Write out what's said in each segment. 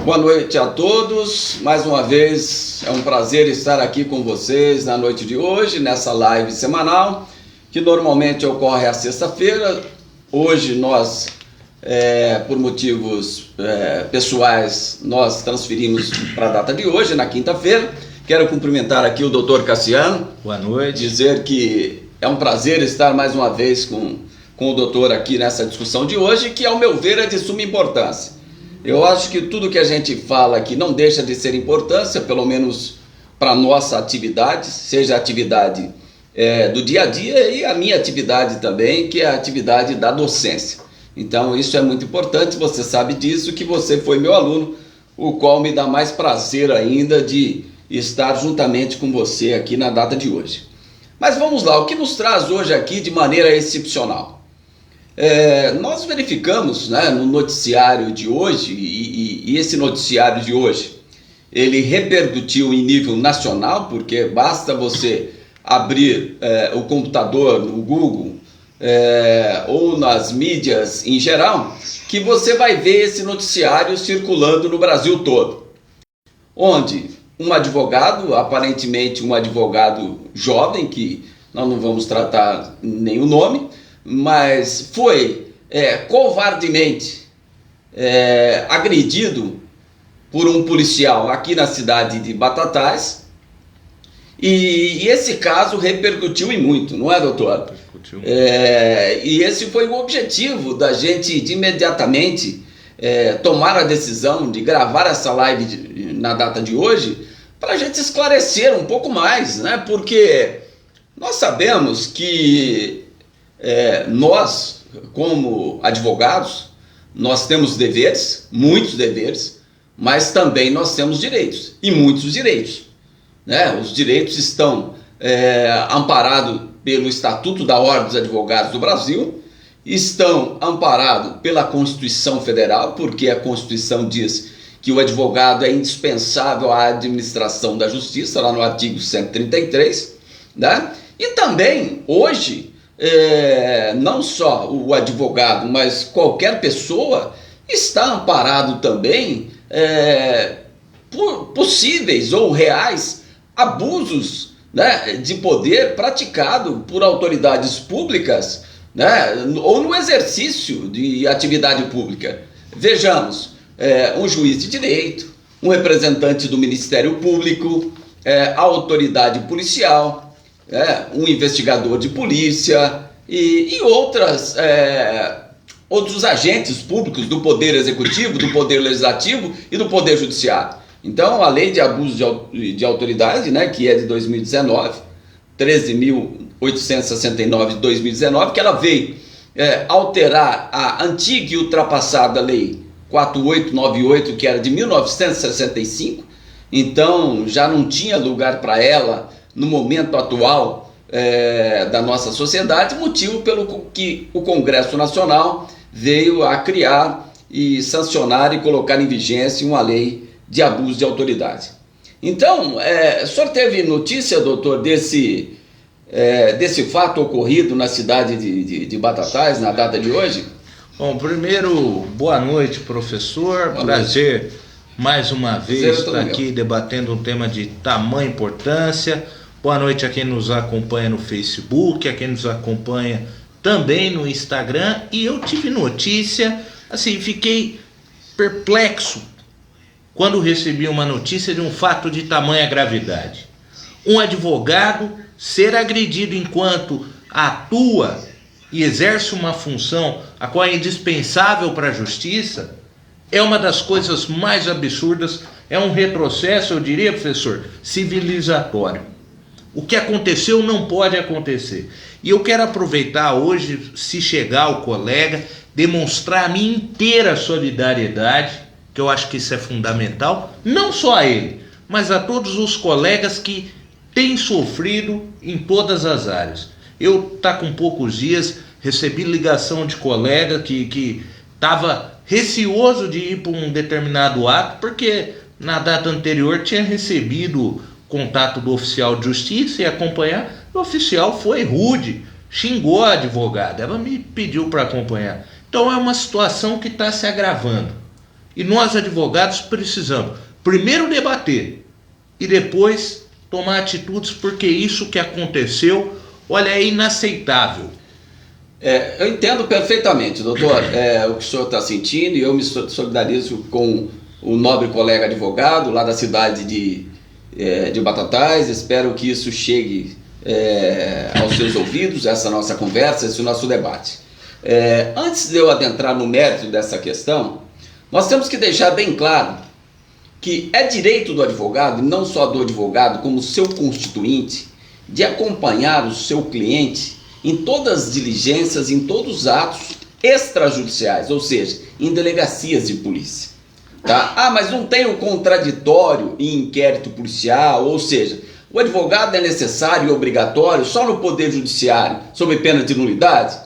Boa noite a todos, mais uma vez é um prazer estar aqui com vocês na noite de hoje, nessa live semanal, que normalmente ocorre à sexta-feira. Hoje nós, por motivos pessoais, nós transferimos para a data de hoje, na quinta-feira. Quero cumprimentar aqui o Dr. Cassiano. Boa noite. Dizer que é um prazer estar mais uma vez com o doutor aqui nessa discussão de hoje, que ao meu ver é de suma importância. Eu acho que tudo que a gente fala aqui não deixa de ser importância, pelo menos para a nossa atividade, seja a atividade do dia a dia e a minha atividade também, que é a atividade da docência. Então isso é muito importante, você sabe disso, que você foi meu aluno, o qual me dá mais prazer ainda de estar juntamente com você aqui na data de hoje. Mas vamos lá, o que nos traz hoje aqui de maneira excepcional? Nós verificamos, né, no noticiário de hoje, e esse noticiário de hoje, ele repercutiu em nível nacional, porque basta você abrir o computador no Google ou nas mídias em geral, que você vai ver esse noticiário circulando no Brasil todo, onde um advogado, aparentemente um advogado jovem, que nós não vamos tratar nenhum nome, mas foi covardemente agredido por um policial aqui na cidade de Batatais, e esse caso repercutiu em muito, não é, doutor? Repercutiu. E esse foi o objetivo da gente de imediatamente tomar a decisão de gravar essa live na data de hoje, para a gente esclarecer um pouco mais, né? Porque nós sabemos que nós, como advogados, nós temos deveres, muitos deveres, mas também nós temos direitos, e muitos direitos, né? Os direitos estão amparados pelo Estatuto da Ordem dos Advogados do Brasil, estão amparados pela Constituição Federal, porque a Constituição diz que o advogado é indispensável à administração da justiça, lá no artigo 133, né? E também, hoje, não só o advogado, mas qualquer pessoa está amparado também por possíveis ou reais abusos, né, de poder praticado por autoridades públicas, né, ou no exercício de atividade pública. Vejamos, um juiz de direito, um representante do Ministério Público, a autoridade policial, um investigador de polícia e outros agentes públicos do Poder Executivo, do Poder Legislativo e do Poder Judiciário. Então, a Lei de Abuso de Autoridade, né, que é de 2019, 13.869 de 2019, que ela veio alterar a antiga e ultrapassada Lei 4898, que era de 1965, então já não tinha lugar para ela no momento atual da nossa sociedade, motivo pelo que o Congresso Nacional veio a criar e sancionar e colocar em vigência uma lei de abuso de autoridade. Então, o senhor teve notícia, doutor, desse fato ocorrido na cidade de Batatais, na data de hoje? Bom, primeiro, boa noite, professor. Boa Prazer noite. Mais uma vez estar aqui debatendo um tema de tamanha importância. Boa noite a quem nos acompanha no Facebook, a quem nos acompanha também no Instagram. E eu tive notícia, assim, fiquei perplexo quando recebi uma notícia de um fato de tamanha gravidade. Um advogado ser agredido enquanto atua e exerce uma função a qual é indispensável para a justiça, é uma das coisas mais absurdas, é um retrocesso, eu diria, professor, civilizatório. O que aconteceu não pode acontecer. E eu quero aproveitar hoje, se chegar o colega, demonstrar a minha inteira solidariedade, que eu acho que isso é fundamental, não só a ele, mas a todos os colegas que têm sofrido em todas as áreas. Eu, com poucos dias, recebi ligação de colega que estava receoso de ir para um determinado ato, porque na data anterior tinha recebido contato do oficial de justiça e acompanhar. O oficial foi rude, xingou a advogada, ela me pediu para acompanhar. Então é uma situação que está se agravando. E nós, advogados, precisamos primeiro debater e depois tomar atitudes, porque isso que aconteceu, olha, é inaceitável. Eu entendo perfeitamente, doutor, o que o senhor está sentindo, e eu me solidarizo com o nobre colega advogado lá da cidade de Batatais. Espero que isso chegue aos seus ouvidos, essa nossa conversa, esse nosso debate. Antes de eu adentrar no mérito dessa questão, nós temos que deixar bem claro que é direito do advogado, e não só do advogado, como seu constituinte, de acompanhar o seu cliente em todas as diligências, em todos os atos extrajudiciais, ou seja, em delegacias de polícia. Tá? Mas não tem o contraditório em inquérito policial, ou seja, o advogado é necessário e obrigatório só no Poder Judiciário, sob pena de nulidade?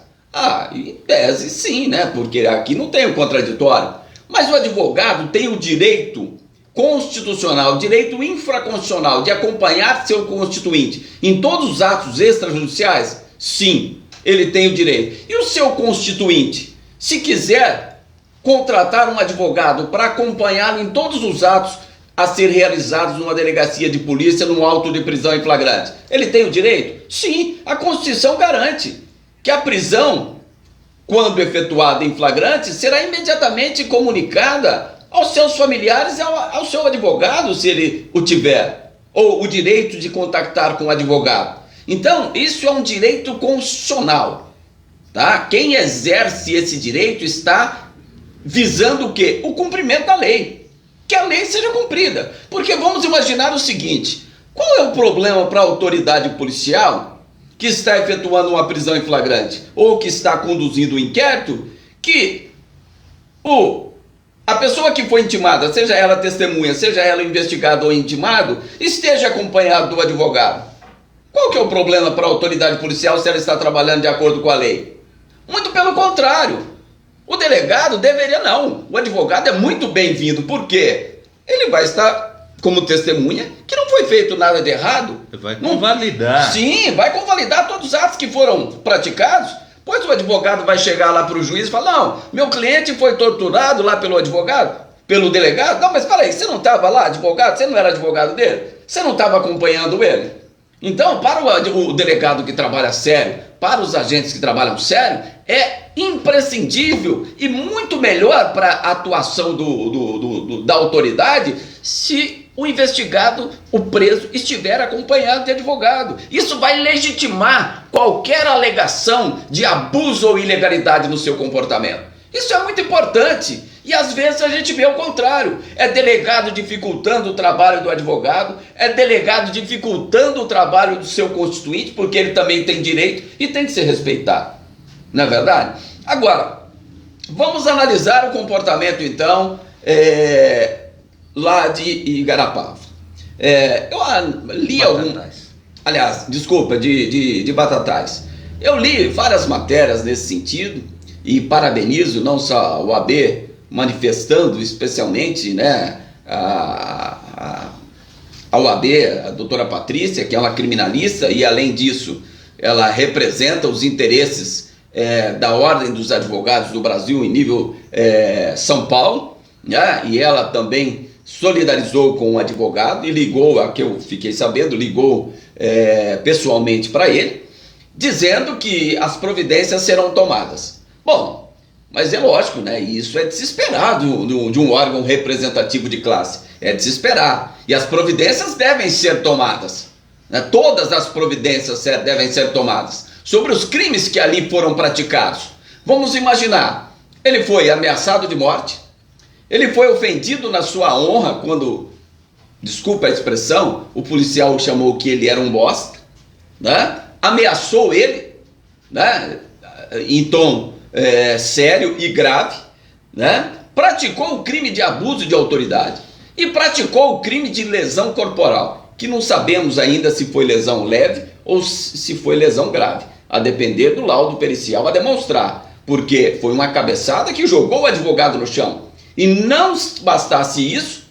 Em tese sim, né? Porque aqui não tem o contraditório. Mas o advogado tem o direito constitucional, direito infraconstitucional de acompanhar seu constituinte em todos os atos extrajudiciais? Sim, ele tem o direito. E o seu constituinte, se quiser contratar um advogado para acompanhá-lo em todos os atos a ser realizados numa delegacia de polícia, num auto de prisão em flagrante, ele tem o direito? Sim, a Constituição garante que a prisão, quando efetuada em flagrante, será imediatamente comunicada aos seus familiares e ao seu advogado, se ele o tiver, ou o direito de contactar com o advogado. Então, isso é um direito constitucional, tá? Quem exerce esse direito está visando o quê? O cumprimento da lei, que a lei seja cumprida. Porque vamos imaginar o seguinte: qual é o problema para a autoridade policial que está efetuando uma prisão em flagrante ou que está conduzindo o inquérito, que a pessoa que foi intimada, seja ela testemunha, seja ela investigada ou intimado, esteja acompanhado do advogado? Qual que é o problema para a autoridade policial se ela está trabalhando de acordo com a lei? Muito pelo contrário. O delegado deveria não. O advogado é muito bem-vindo. Por quê? Ele vai estar como testemunha que não foi feito nada de errado. Vai convalidar. Sim, vai convalidar todos os atos que foram praticados. Pois o advogado vai chegar lá para o juiz e falar: não, meu cliente foi torturado lá pelo advogado, pelo delegado. Não, mas peraí, você não estava lá, advogado? Você não era advogado dele? Você não estava acompanhando ele? Então, para o delegado que trabalha sério, para os agentes que trabalham sério, é imprescindível e muito melhor para a atuação da autoridade se o investigado, o preso, estiver acompanhado de advogado. Isso vai legitimar qualquer alegação de abuso ou ilegalidade no seu comportamento. Isso é muito importante. E às vezes a gente vê o contrário. É delegado dificultando o trabalho do advogado, é delegado dificultando o trabalho do seu constituinte, porque ele também tem direito e tem que ser respeitado. Não é verdade? Agora, vamos analisar o comportamento então lá de Igarapava. Eu li de Batatais. Eu li várias matérias nesse sentido e parabenizo não só o AB, manifestando especialmente, né, a OAB, a doutora Patrícia, que é uma criminalista, e além disso ela representa os interesses da Ordem dos Advogados do Brasil em nível São Paulo, né, e ela também solidarizou com o advogado e ligou, a que eu fiquei sabendo, ligou pessoalmente para ele, dizendo que as providências serão tomadas. Bom, mas é lógico, né? Isso é de se esperar de um órgão representativo de classe. É de se esperar. E as providências devem ser tomadas, né? Todas as providências devem ser tomadas sobre os crimes que ali foram praticados. Vamos imaginar, ele foi ameaçado de morte, ele foi ofendido na sua honra quando, desculpa a expressão, o policial chamou que ele era um bosta, né? Ameaçou ele, né? Em tom sério e grave, né? Praticou o crime de abuso de autoridade e praticou o crime de lesão corporal, que não sabemos ainda se foi lesão leve ou se foi lesão grave, a depender do laudo pericial a demonstrar, porque foi uma cabeçada que jogou o advogado no chão. E não bastasse isso,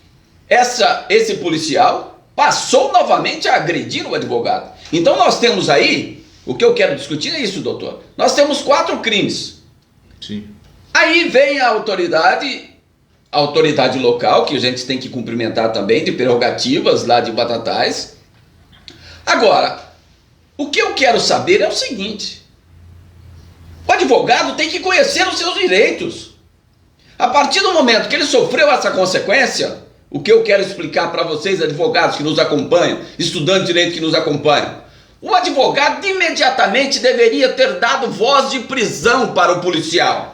esse policial passou novamente a agredir o advogado. Então nós temos aí, o que eu quero discutir é isso, doutor. Nós temos 4 crimes. Sim. Aí vem a autoridade a autoridade local, que a gente tem que cumprimentar também, de prerrogativas lá de Batatais. Agora, o que eu quero saber é o seguinte: o advogado tem que conhecer os seus direitos. A partir do momento que ele sofreu essa consequência, o que eu quero explicar para vocês, advogados que nos acompanham, estudantes de direito que nos acompanham, o advogado imediatamente deveria ter dado voz de prisão para o policial.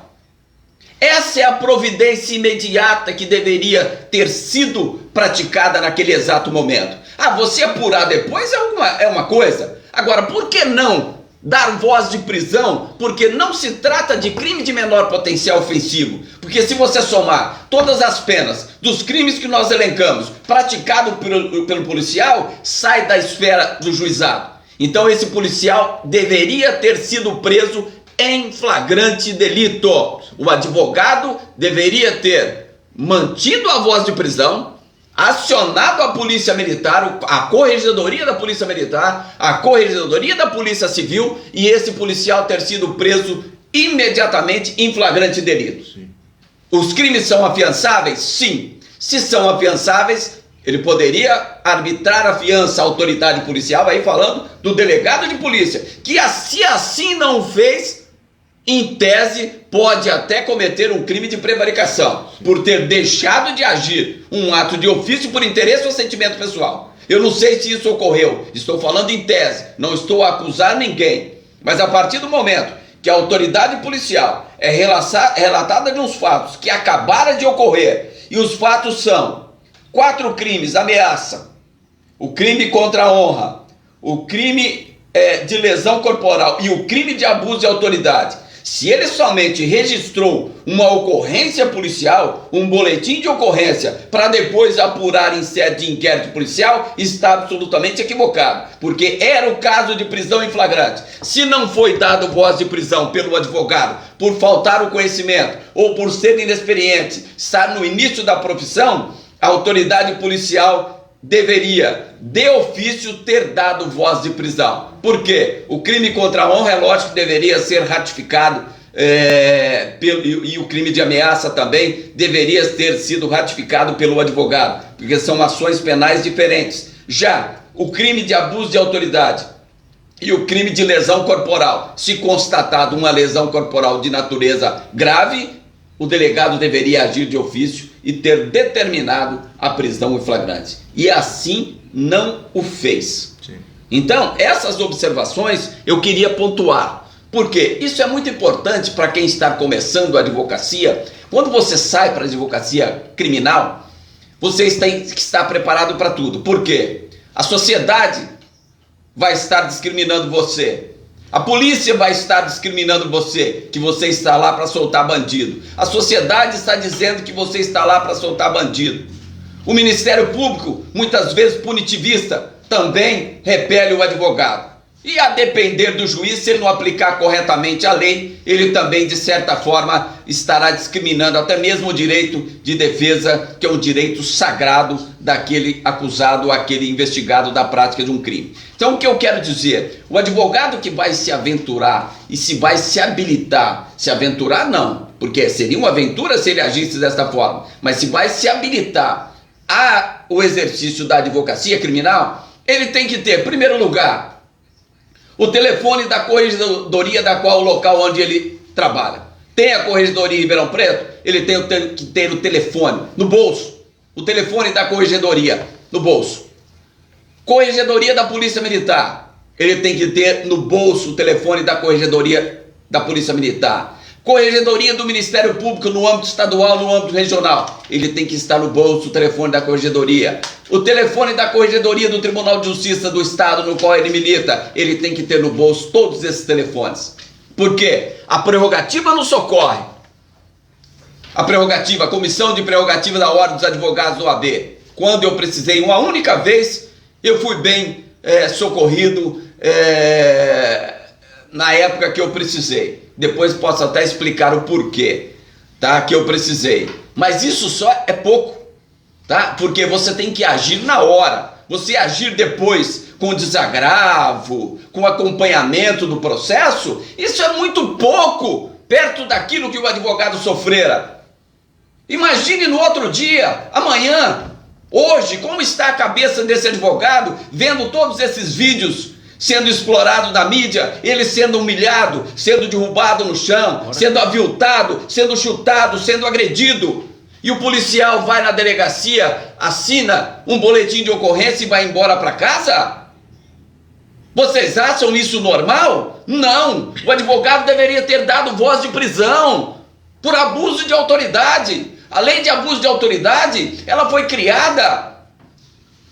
Essa é a providência imediata que deveria ter sido praticada naquele exato momento. Você apurar depois é uma coisa. Agora, por que não dar voz de prisão? Porque não se trata de crime de menor potencial ofensivo. Porque se você somar todas as penas dos crimes que nós elencamos praticado pelo policial, sai da esfera do juizado. Então esse policial deveria ter sido preso em flagrante delito. O advogado deveria ter mantido a voz de prisão, acionado a Polícia Militar, a Corregedoria da Polícia Militar, a Corregedoria da Polícia Civil, e esse policial ter sido preso imediatamente em flagrante delito. Sim. Os crimes são afiançáveis? Sim. Se são afiançáveis, ele poderia arbitrar a fiança à autoridade policial, aí falando do delegado de polícia, que se assim não fez, em tese, pode até cometer um crime de prevaricação, por ter deixado de agir um ato de ofício por interesse ou sentimento pessoal. Eu não sei se isso ocorreu, estou falando em tese, não estou a acusar ninguém, mas a partir do momento que a autoridade policial é relatada de uns fatos que acabaram de ocorrer, e os fatos são 4 crimes: ameaça, o crime contra a honra, o crime de lesão corporal e o crime de abuso de autoridade. Se ele somente registrou uma ocorrência policial, um boletim de ocorrência, para depois apurar em sede de inquérito policial, está absolutamente equivocado, porque era o caso de prisão em flagrante. Se não foi dado voz de prisão pelo advogado por faltar o conhecimento ou por ser inexperiente, estar no início da profissão, a autoridade policial deveria, de ofício, ter dado voz de prisão. Por quê? O crime contra a honra, é lógico que deveria ser ratificado, e o crime de ameaça também deveria ter sido ratificado pelo advogado, porque são ações penais diferentes. Já o crime de abuso de autoridade e o crime de lesão corporal, se constatado uma lesão corporal de natureza grave, o delegado deveria agir de ofício e ter determinado a prisão em flagrante. E assim não o fez. Sim. Então, essas observações eu queria pontuar. Porque isso é muito importante para quem está começando a advocacia. Quando você sai para a advocacia criminal, você tem que estar preparado para tudo. Por quê? A sociedade vai estar discriminando você. A polícia vai estar discriminando você, que você está lá para soltar bandido. A sociedade está dizendo que você está lá para soltar bandido. O Ministério Público, muitas vezes punitivista, também repele o advogado. E a depender do juiz, se ele não aplicar corretamente a lei, ele também, de certa forma, estará discriminando até mesmo o direito de defesa, que é um direito sagrado daquele acusado, aquele investigado da prática de um crime. Então, o que eu quero dizer? O advogado que vai se aventurar e se vai se habilitar, se aventurar não, porque seria uma aventura se ele agisse desta forma, mas se vai se habilitar ao exercício da advocacia criminal, ele tem que ter, em primeiro lugar, o telefone da corregedoria da qual o local onde ele trabalha. Tem a corregedoria em Ribeirão Preto, ele tem que ter o telefone no bolso. O telefone da corregedoria no bolso. Corregedoria da Polícia Militar, ele tem que ter no bolso o telefone da corregedoria da Polícia Militar. Corregedoria do Ministério Público no âmbito estadual, no âmbito regional, ele tem que estar no bolso o telefone da corregedoria. O telefone da corregedoria do Tribunal de Justiça do Estado no qual ele milita, ele tem que ter no bolso todos esses telefones. Por quê? A prerrogativa não socorre. A prerrogativa, a comissão de prerrogativa da Ordem dos Advogados do OAB, quando eu precisei uma única vez, eu fui bem socorrido na época que eu precisei. Depois posso até explicar o porquê, tá? Que eu precisei. Mas isso só é pouco, tá? Porque você tem que agir na hora. Você agir depois com desagravo, com acompanhamento do processo, isso é muito pouco perto daquilo que o advogado sofrera. Imagine no outro dia, amanhã, hoje, como está a cabeça desse advogado, vendo todos esses vídeos sendo explorados na mídia, ele sendo humilhado, sendo derrubado no chão, sendo aviltado, sendo chutado, sendo agredido. E o policial vai na delegacia, assina um boletim de ocorrência e vai embora para casa? Vocês acham isso normal? Não! O advogado deveria ter dado voz de prisão por abuso de autoridade. A lei de abuso de autoridade, ela foi criada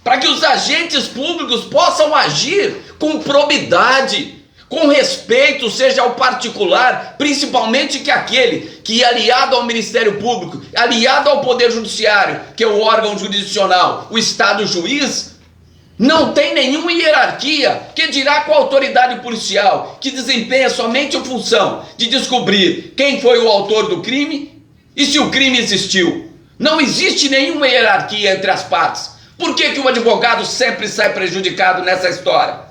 para que os agentes públicos possam agir com probidade, com respeito, seja ao particular, principalmente que aquele que é aliado ao Ministério Público, aliado ao Poder Judiciário, que é o órgão jurisdicional, o Estado juiz, não tem nenhuma hierarquia, que dirá com a autoridade policial, que desempenha somente a função de descobrir quem foi o autor do crime e se o crime existiu. Não existe nenhuma hierarquia entre as partes. Por que o advogado sempre sai prejudicado nessa história?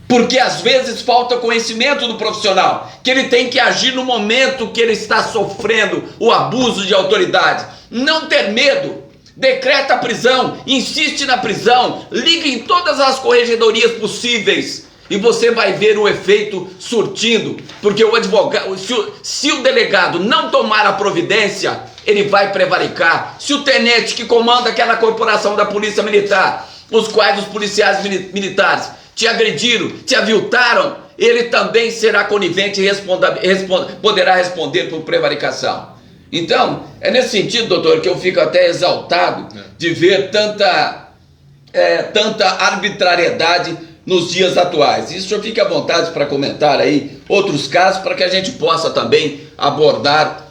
Porque às vezes falta conhecimento do profissional, que ele tem que agir no momento que ele está sofrendo o abuso de autoridade. Não ter medo. Decreta a prisão, insiste na prisão, liga em todas as corregedorias possíveis e você vai ver o efeito surtindo, porque o advogado, se o delegado não tomar a providência, ele vai prevaricar. Se o tenente que comanda aquela corporação da polícia militar, os quais os policiais militares te agrediram, te aviltaram, ele também será conivente e poderá responder por prevaricação. Então, é nesse sentido, doutor, que eu fico até exaltado de ver tanta arbitrariedade nos dias atuais. E o senhor fique à vontade para comentar aí outros casos, para que a gente possa também abordar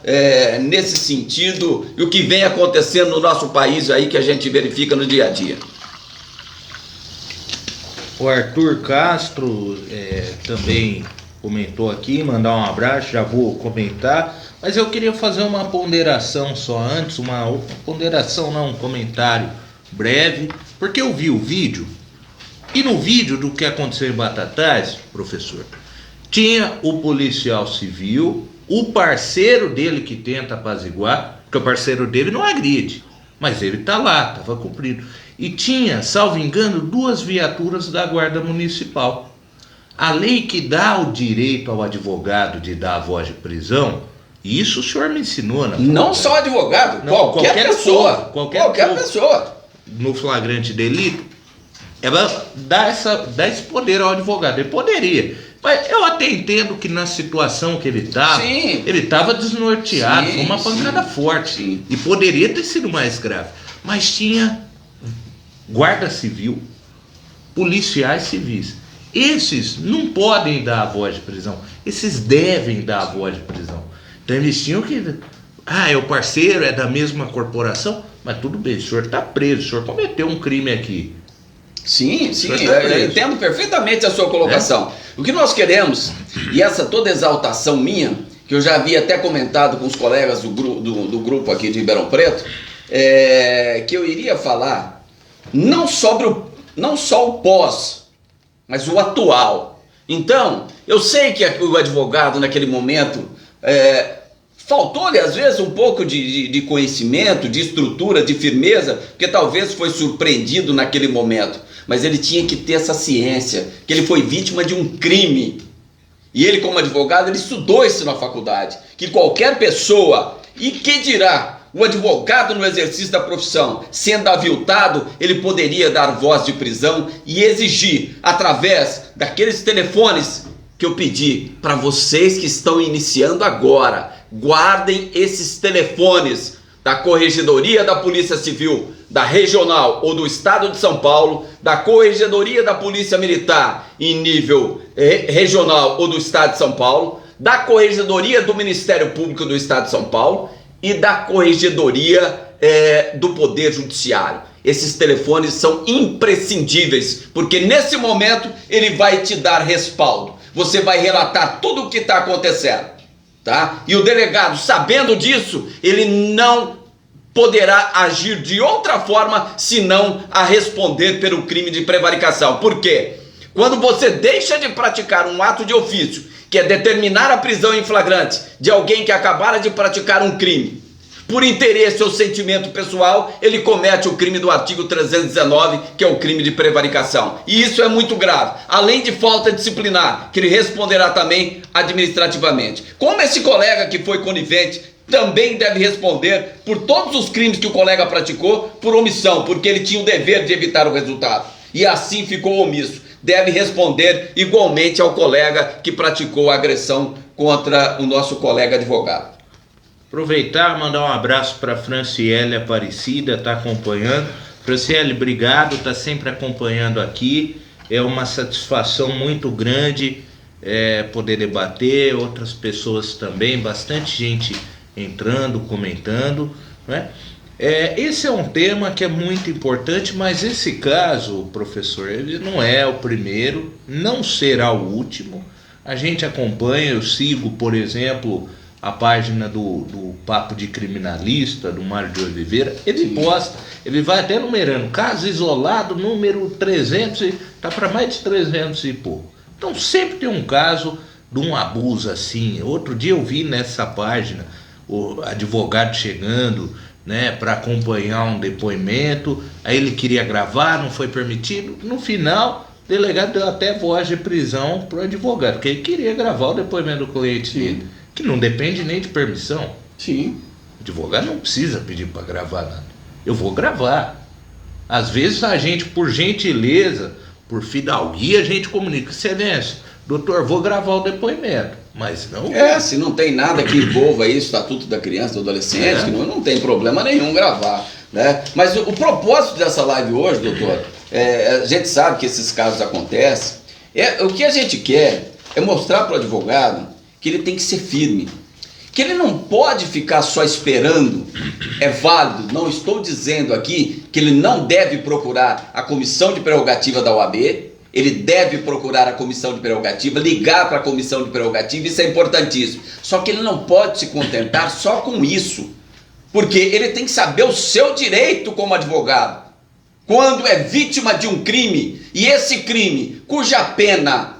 nesse sentido e o que vem acontecendo no nosso país aí, que a gente verifica no dia a dia. O Arthur Castro também comentou aqui, mandar um abraço, já vou comentar. Mas eu queria fazer uma ponderação só antes, um comentário breve, porque eu vi o vídeo, e no vídeo do que aconteceu em Batatais, professor, tinha o policial civil, o parceiro dele que tenta apaziguar, porque o parceiro dele não agride, mas ele tá lá, estava cumprindo, e tinha, salvo engano, 2 viaturas da Guarda Municipal. A lei que dá o direito ao advogado de dar a voz de prisão, isso o senhor me ensinou na faculdade. Não só advogado, não, qualquer pessoa. Qualquer pessoa. No flagrante delito, ela dá esse poder ao advogado. Ele poderia. Mas eu até entendo que na situação que ele estava desnorteado, foi uma pancada forte. Sim. E poderia ter sido mais grave. Mas tinha guarda civil, policiais civis. Esses não podem dar a voz de prisão. Esses devem dar a voz de prisão. Então eles tinham que... é o parceiro, é da mesma corporação, mas tudo bem, o senhor está preso, o senhor cometeu um crime aqui. Sim, eu entendo perfeitamente a sua colocação. O que nós queremos, e essa toda exaltação minha, que eu já havia até comentado com os colegas do grupo aqui de Ribeirão Preto, que eu iria falar não só o pós, mas o atual. Então, eu sei que o advogado naquele momento... faltou-lhe às vezes um pouco de conhecimento, de estrutura, de firmeza, porque talvez foi surpreendido naquele momento, mas ele tinha que ter essa ciência, que ele foi vítima de um crime, e ele como advogado, ele estudou isso na faculdade, que qualquer pessoa, e que dirá, o advogado no exercício da profissão, sendo aviltado, ele poderia dar voz de prisão e exigir, através daqueles telefones que eu pedi para vocês que estão iniciando agora, guardem esses telefones da Corregedoria da Polícia Civil, da Regional ou do Estado de São Paulo, da Corregedoria da Polícia Militar em nível regional ou do Estado de São Paulo, da Corregedoria do Ministério Público do Estado de São Paulo e da Corregedoria do Poder Judiciário. Esses telefones são imprescindíveis, porque nesse momento ele vai te dar respaldo. Você vai relatar tudo o que está acontecendo, tá? E o delegado, sabendo disso, ele não poderá agir de outra forma senão a responder pelo crime de prevaricação. Por quê? Quando você deixa de praticar um ato de ofício, que é determinar a prisão em flagrante de alguém que acabara de praticar um crime, por interesse ou sentimento pessoal, ele comete o crime do artigo 319, que é o crime de prevaricação. E isso é muito grave. Além de falta disciplinar, que ele responderá também administrativamente. Como esse colega que foi conivente também deve responder por todos os crimes que o colega praticou por omissão, porque ele tinha o dever de evitar o resultado. E assim ficou omisso. Deve responder igualmente ao colega que praticou a agressão contra o nosso colega advogado. Aproveitar, mandar um abraço para a Franciele Aparecida, está acompanhando. Franciele, obrigado, está sempre acompanhando aqui. É uma satisfação muito grande poder debater, outras pessoas também, bastante gente entrando, comentando, né? Esse é um tema que é muito importante, mas esse caso, professor, ele não é o primeiro, não será o último. A gente acompanha, eu sigo, por exemplo, a página do Papo de Criminalista, do Mário de Oliveira. Ele posta, ele vai até numerando, caso isolado, número 300, tá para mais de 300 e pouco. Então sempre tem um caso de um abuso assim. Outro dia eu vi nessa página o advogado chegando, né, para acompanhar um depoimento, aí ele queria gravar, não foi permitido. No final, o delegado deu até voz de prisão pro advogado, porque ele queria gravar o depoimento do cliente dele, que não depende nem de permissão. Sim. O advogado não precisa pedir para gravar nada. Eu vou gravar. Às vezes a gente, por gentileza, por fidalguia, a gente comunica: excelência, doutor, vou gravar o depoimento. Mas não... se não tem nada que envolva isso, estatuto da criança, do adolescente, não tem problema nenhum gravar, né? Mas o propósito dessa live hoje, doutor, a gente sabe que esses casos acontecem. O que a gente quer é mostrar para o advogado que ele tem que ser firme, que ele não pode ficar só esperando. É válido, não estou dizendo aqui que ele não deve procurar a comissão de prerrogativa da OAB. Ele deve procurar a comissão de prerrogativa, ligar para a comissão de prerrogativa, isso é importantíssimo. Só que ele não pode se contentar só com isso, porque ele tem que saber o seu direito como advogado. Quando é vítima de um crime, e esse crime, cuja pena,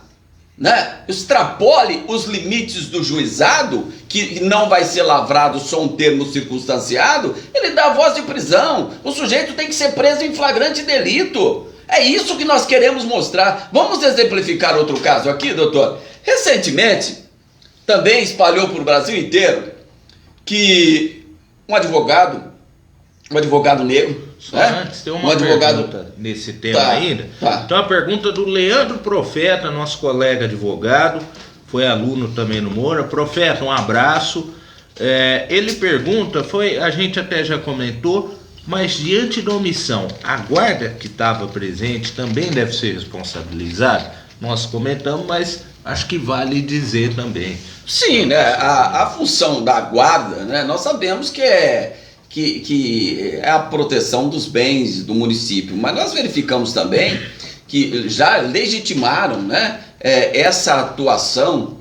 né, extrapole os limites do juizado, que não vai ser lavrado só um termo circunstanciado, ele dá a voz de prisão. O sujeito tem que ser preso em flagrante delito. É isso que nós queremos mostrar. Vamos exemplificar outro caso aqui, doutor. Recentemente, também espalhou para o Brasil inteiro que um advogado negro... Só antes, tem uma pergunta nesse tema ainda. Então a pergunta do Leandro Profeta, nosso colega advogado, foi aluno também no Moura. Profeta, um abraço. Ele pergunta, a gente até já comentou, mas diante da omissão, a guarda que estava presente também deve ser responsabilizada? Nós comentamos, mas acho que vale dizer também. Sim, né? A função da guarda, né? Nós sabemos que é a proteção dos bens do município, mas nós verificamos também que já legitimaram, né, essa atuação,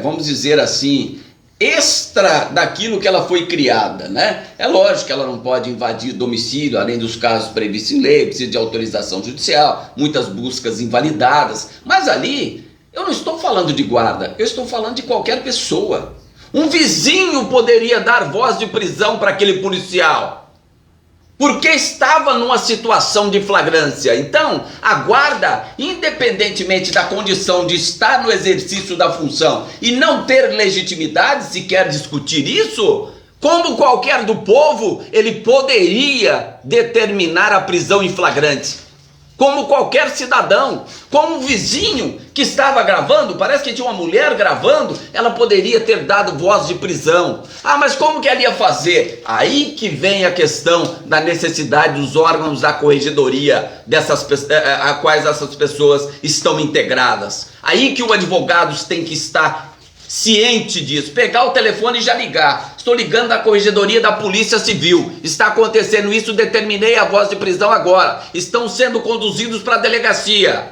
vamos dizer assim, extra daquilo que ela foi criada, né? É lógico que ela não pode invadir domicílio, além dos casos previstos em lei, precisa de autorização judicial, muitas buscas invalidadas, mas ali eu não estou falando de guarda, eu estou falando de qualquer pessoa. Um vizinho poderia dar voz de prisão para aquele policial, porque estava numa situação de flagrância. Então, a guarda, independentemente da condição de estar no exercício da função e não ter legitimidade, se quer discutir isso, como qualquer do povo, ele poderia determinar a prisão em flagrante. Como qualquer cidadão, como um vizinho que estava gravando, parece que tinha uma mulher gravando, ela poderia ter dado voz de prisão. Ah, mas como que ela ia fazer? Aí que vem a questão da necessidade dos órgãos da corregedoria, a quais essas pessoas estão integradas. Aí que o advogado tem que estar ciente disso, pegar o telefone e já ligar. Estou ligando da corregedoria da Polícia Civil, está acontecendo isso, determinei a voz de prisão agora, estão sendo conduzidos para a delegacia,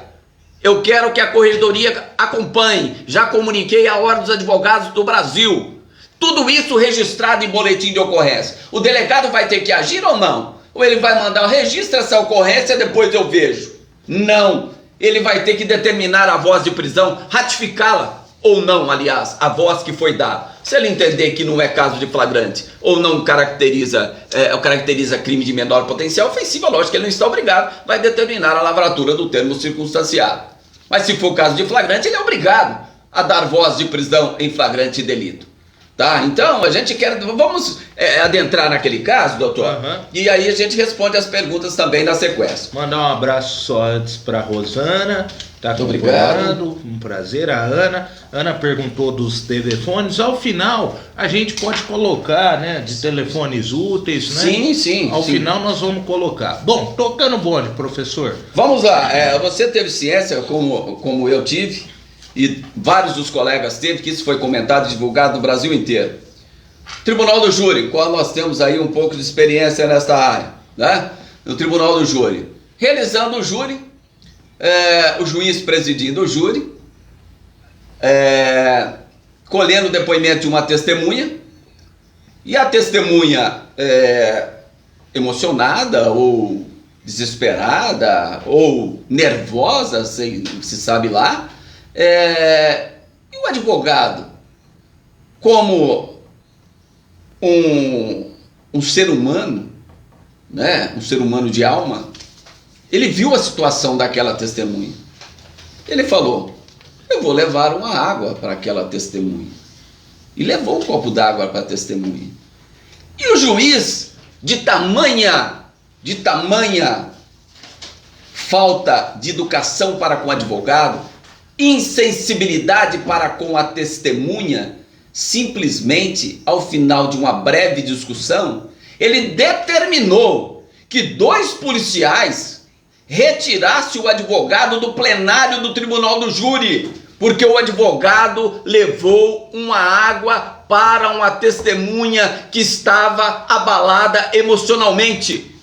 eu quero que a corregedoria acompanhe, já comuniquei à Ordem dos Advogados do Brasil. Tudo isso registrado em boletim de ocorrência. O delegado vai ter que agir ou não? Ou ele vai mandar, registra essa ocorrência, depois eu vejo? Não, ele vai ter que determinar a voz de prisão, ratificá-la. ou não, aliás, a voz que foi dada, se ele entender que não é caso de flagrante ou não caracteriza crime de menor potencial ofensivo, lógico que ele não está obrigado, vai determinar a lavratura do termo circunstanciado. Mas se for caso de flagrante, ele é obrigado a dar voz de prisão em flagrante delito. Tá? Então, a gente vamos adentrar naquele caso, doutor, e aí a gente responde as perguntas também na sequência. Mandar um abraço só antes para Rosana, tá acompanhando, um prazer, a Ana. Ana perguntou dos telefones, ao final a gente pode colocar, né, de telefones úteis, né? Sim. Ao final nós vamos colocar. Bom, tocando bonde, professor. Vamos lá, você teve ciência, como eu tive, e vários dos colegas teve, que isso foi comentado e divulgado no Brasil inteiro. Tribunal do Júri, qual nós temos aí um pouco de experiência nesta área, né? No Tribunal do Júri, realizando o júri, o juiz presidindo o júri, colhendo o depoimento de uma testemunha, e a testemunha emocionada ou desesperada ou nervosa, se sabe lá, e o advogado, como um ser humano, né, um ser humano de alma, ele viu a situação daquela testemunha. Ele falou: eu vou levar uma água para aquela testemunha. E levou um copo d'água para a testemunha. E o juiz, de tamanha falta de educação para com o advogado, insensibilidade para com a testemunha, simplesmente, ao final de uma breve discussão, ele determinou que 2 policiais retirassem o advogado do plenário do Tribunal do Júri, porque o advogado levou uma água para uma testemunha que estava abalada emocionalmente.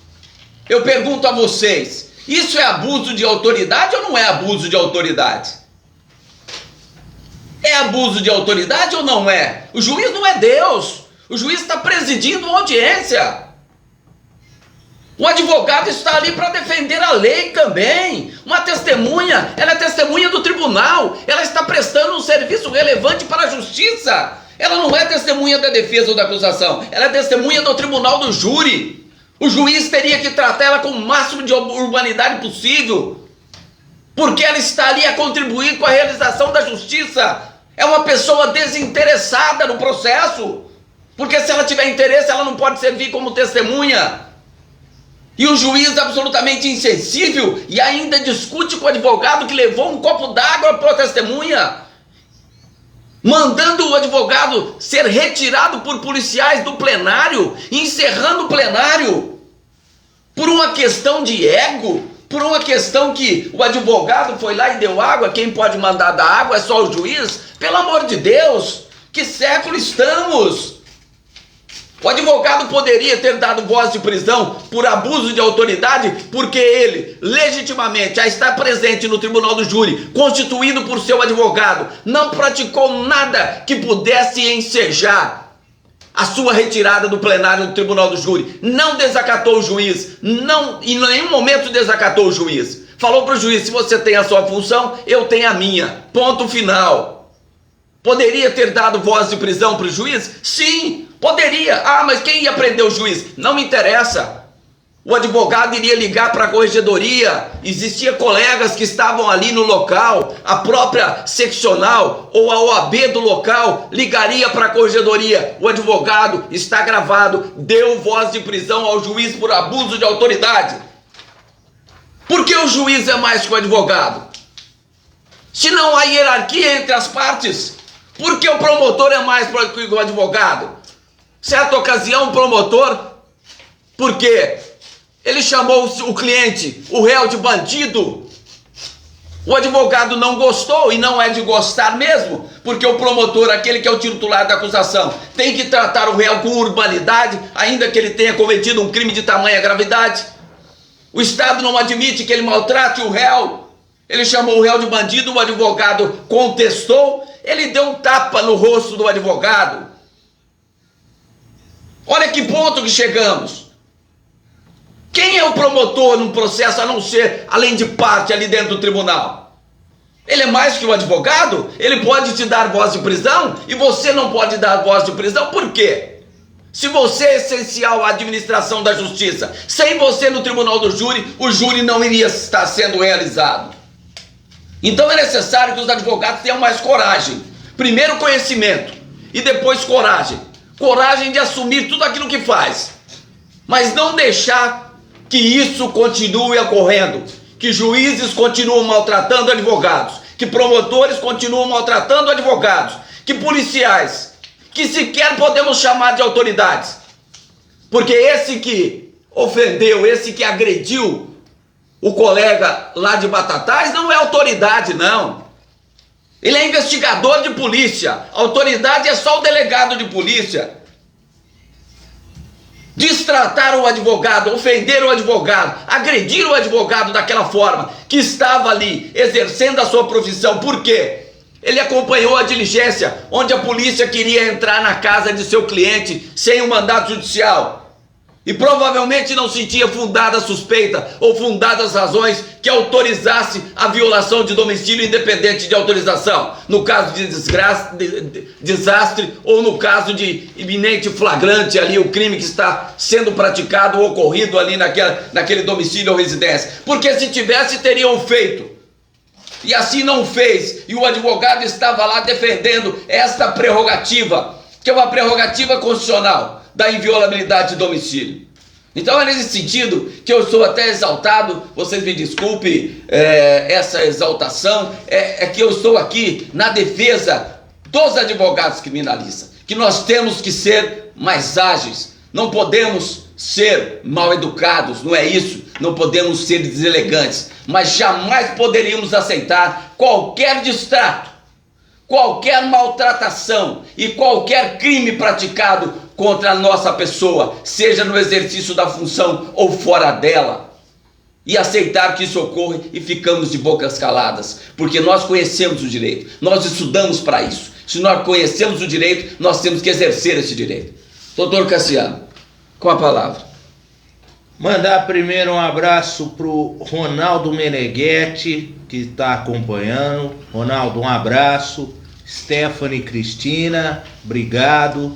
Eu pergunto a vocês, isso é abuso de autoridade ou não é abuso de autoridade? É abuso de autoridade ou não é? O juiz não é Deus. O juiz está presidindo uma audiência. O advogado está ali para defender a lei também. Uma testemunha, ela é testemunha do tribunal. Ela está prestando um serviço relevante para a justiça. Ela não é testemunha da defesa ou da acusação. Ela é testemunha do tribunal do júri. O juiz teria que tratar ela com o máximo de urbanidade possível, porque ela está ali a contribuir com a realização da justiça. É uma pessoa desinteressada no processo, porque se ela tiver interesse, ela não pode servir como testemunha. E o juiz absolutamente insensível e ainda discute com o advogado que levou um copo d'água para a testemunha, mandando o advogado ser retirado por policiais do plenário, encerrando o plenário, por uma questão de ego, por uma questão que o advogado foi lá e deu água. Quem pode mandar dar água é só o juiz. Pelo amor de Deus, que século estamos? O advogado poderia ter dado voz de prisão por abuso de autoridade, porque ele, legitimamente, já está presente no Tribunal do Júri, constituído por seu advogado, não praticou nada que pudesse ensejar a sua retirada do plenário do Tribunal do Júri, não desacatou o juiz, não, em nenhum momento desacatou o juiz. Falou para o juiz: se você tem a sua função, eu tenho a minha, ponto final. Poderia ter dado voz de prisão para o juiz? Sim, poderia. Mas quem ia prender o juiz? Não me interessa. O advogado iria ligar para a corregedoria, existia colegas que estavam ali no local, a própria seccional ou a OAB do local ligaria para a corregedoria. O advogado, está gravado, deu voz de prisão ao juiz por abuso de autoridade. Por que o juiz é mais que o advogado? Se não há hierarquia entre as partes, por que o promotor é mais que o advogado? Certa ocasião, o promotor, por quê? Ele chamou o cliente, o réu, de bandido. O advogado não gostou, e não é de gostar mesmo, porque o promotor, aquele que é o titular da acusação, tem que tratar o réu com urbanidade, ainda que ele tenha cometido um crime de tamanha gravidade. O Estado não admite que ele maltrate o réu. Ele chamou o réu de bandido, o advogado contestou, ele deu um tapa no rosto do advogado. Olha que ponto que chegamos. Quem é o promotor num processo a não ser, além de parte ali dentro do tribunal? Ele é mais que o advogado? Ele pode te dar voz de prisão e você não pode dar voz de prisão? Por quê? Se você é essencial à administração da justiça, sem você no tribunal do júri, o júri não iria estar sendo realizado. Então é necessário que os advogados tenham mais coragem. Primeiro conhecimento e depois coragem. Coragem de assumir tudo aquilo que faz, mas não deixar que isso continue ocorrendo. Que juízes continuam maltratando advogados, que promotores continuam maltratando advogados, que policiais, que sequer podemos chamar de autoridades. Porque esse que ofendeu, esse que agrediu o colega lá de Batatais não é autoridade, não. Ele é investigador de polícia. A autoridade é só o delegado de polícia. Destratar o advogado, ofender o advogado, agredir o advogado daquela forma, que estava ali exercendo a sua profissão. Por quê? Ele acompanhou a diligência onde a polícia queria entrar na casa de seu cliente sem um mandato judicial. E provavelmente não sentia fundada suspeita ou fundadas razões que autorizasse a violação de domicílio independente de autorização. No caso de desastre ou no caso de iminente flagrante ali, o crime que está sendo praticado ou ocorrido ali naquele domicílio ou residência. Porque se tivesse, teriam feito. E assim não fez. E o advogado estava lá defendendo esta prerrogativa, que é uma prerrogativa constitucional da inviolabilidade de domicílio. Então é nesse sentido que eu estou até exaltado, vocês me desculpem essa exaltação, é que eu estou aqui na defesa dos advogados criminalistas, que nós temos que ser mais ágeis, não podemos ser mal educados, não é isso, não podemos ser deselegantes, mas jamais poderíamos aceitar qualquer distrato, qualquer maltratação e qualquer crime praticado contra a nossa pessoa, seja no exercício da função ou fora dela, e aceitar que isso ocorre e ficamos de bocas caladas, porque nós conhecemos o direito, nós estudamos para isso. Se nós conhecemos o direito, nós temos que exercer esse direito. Doutor Cassiano, com a palavra. Mandar primeiro um abraço para o Ronaldo Meneghetti, que está acompanhando. Ronaldo, um abraço. Stephanie Cristina, obrigado.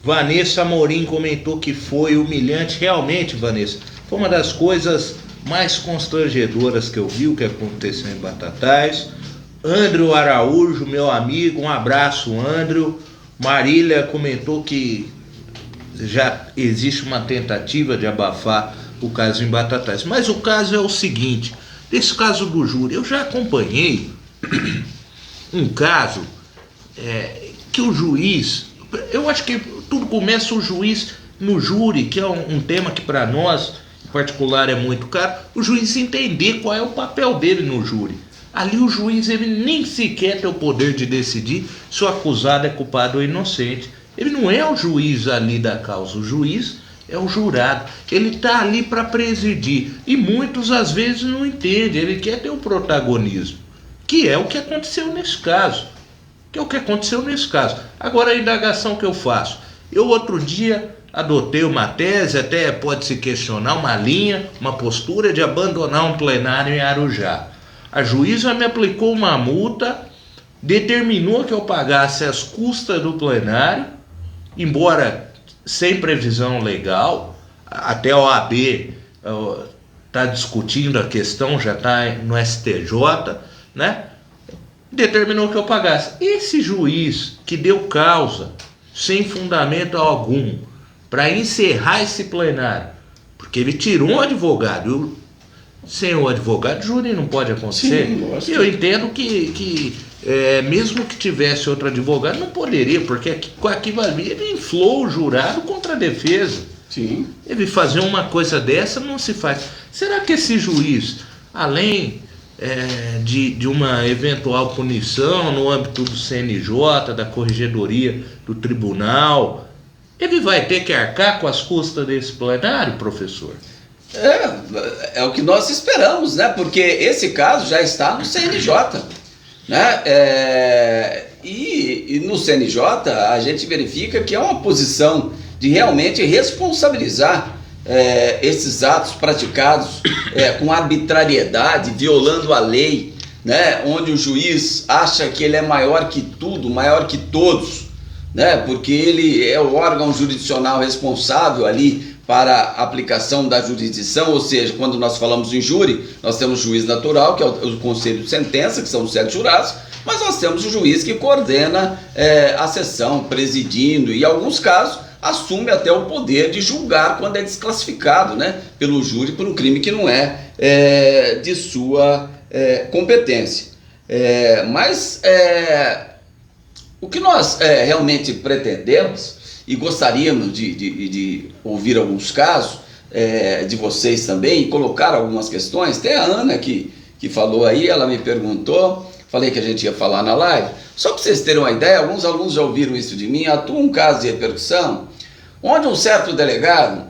Vanessa Amorim comentou que foi humilhante. Realmente, Vanessa, foi uma das coisas mais constrangedoras que eu vi o que aconteceu em Batatais. Andrew Araújo, meu amigo, um abraço, Andrew. Marília comentou que já existe uma tentativa de abafar o caso em Batatais. Mas o caso é o seguinte, desse caso do júri, eu já acompanhei um caso que o juiz, eu acho que tudo começa o juiz no júri, que é um tema que para nós, em particular, é muito caro, o juiz entender qual é o papel dele no júri. Ali o juiz ele nem sequer tem o poder de decidir se o acusado é culpado ou inocente. Ele não é o juiz ali da causa, o juiz é o jurado. Ele está ali para presidir e muitos às vezes não entendem, ele quer ter o protagonismo, que é o que aconteceu nesse caso. Agora a indagação que eu faço, eu outro dia adotei uma tese, até pode-se questionar uma linha, uma postura de abandonar um plenário em Arujá. A juíza me aplicou uma multa, determinou que eu pagasse as custas do plenário, embora sem previsão legal, até a OAB está discutindo a questão, já está no STJ, né? Determinou que eu pagasse. Esse juiz que deu causa, sem fundamento algum, para encerrar esse plenário, porque ele tirou um advogado, sem o advogado, júri não pode acontecer. Sim, eu entendo que mesmo que tivesse outro advogado, não poderia, porque aqui ele inflou o jurado contra a defesa. Sim. Ele fazer uma coisa dessa não se faz. Será que esse juiz, além de uma eventual punição no âmbito do CNJ, da corregedoria do tribunal, ele vai ter que arcar com as custas desse plenário, professor? É o que nós esperamos, né? Porque esse caso já está no CNJ, né? E no CNJ a gente verifica que é uma posição de realmente responsabilizar esses atos praticados com arbitrariedade, violando a lei, né, onde o juiz acha que ele é maior que tudo, maior que todos, né, porque ele é o órgão jurisdicional responsável ali para a aplicação da jurisdição, ou seja, quando nós falamos em júri, nós temos o juiz natural, que é o conselho de sentença, que são os 7 jurados, mas nós temos o juiz que coordena a sessão, presidindo, e em alguns casos assume até o poder de julgar quando é desclassificado, né, pelo júri por um crime que não é de sua competência. Mas o que nós realmente pretendemos, e gostaríamos de ouvir alguns casos de vocês também, e colocar algumas questões. Tem a Ana que falou aí, ela me perguntou, falei que a gente ia falar na live. Só para vocês terem uma ideia, alguns alunos já ouviram isso de mim. Atua um caso de repercussão onde um certo delegado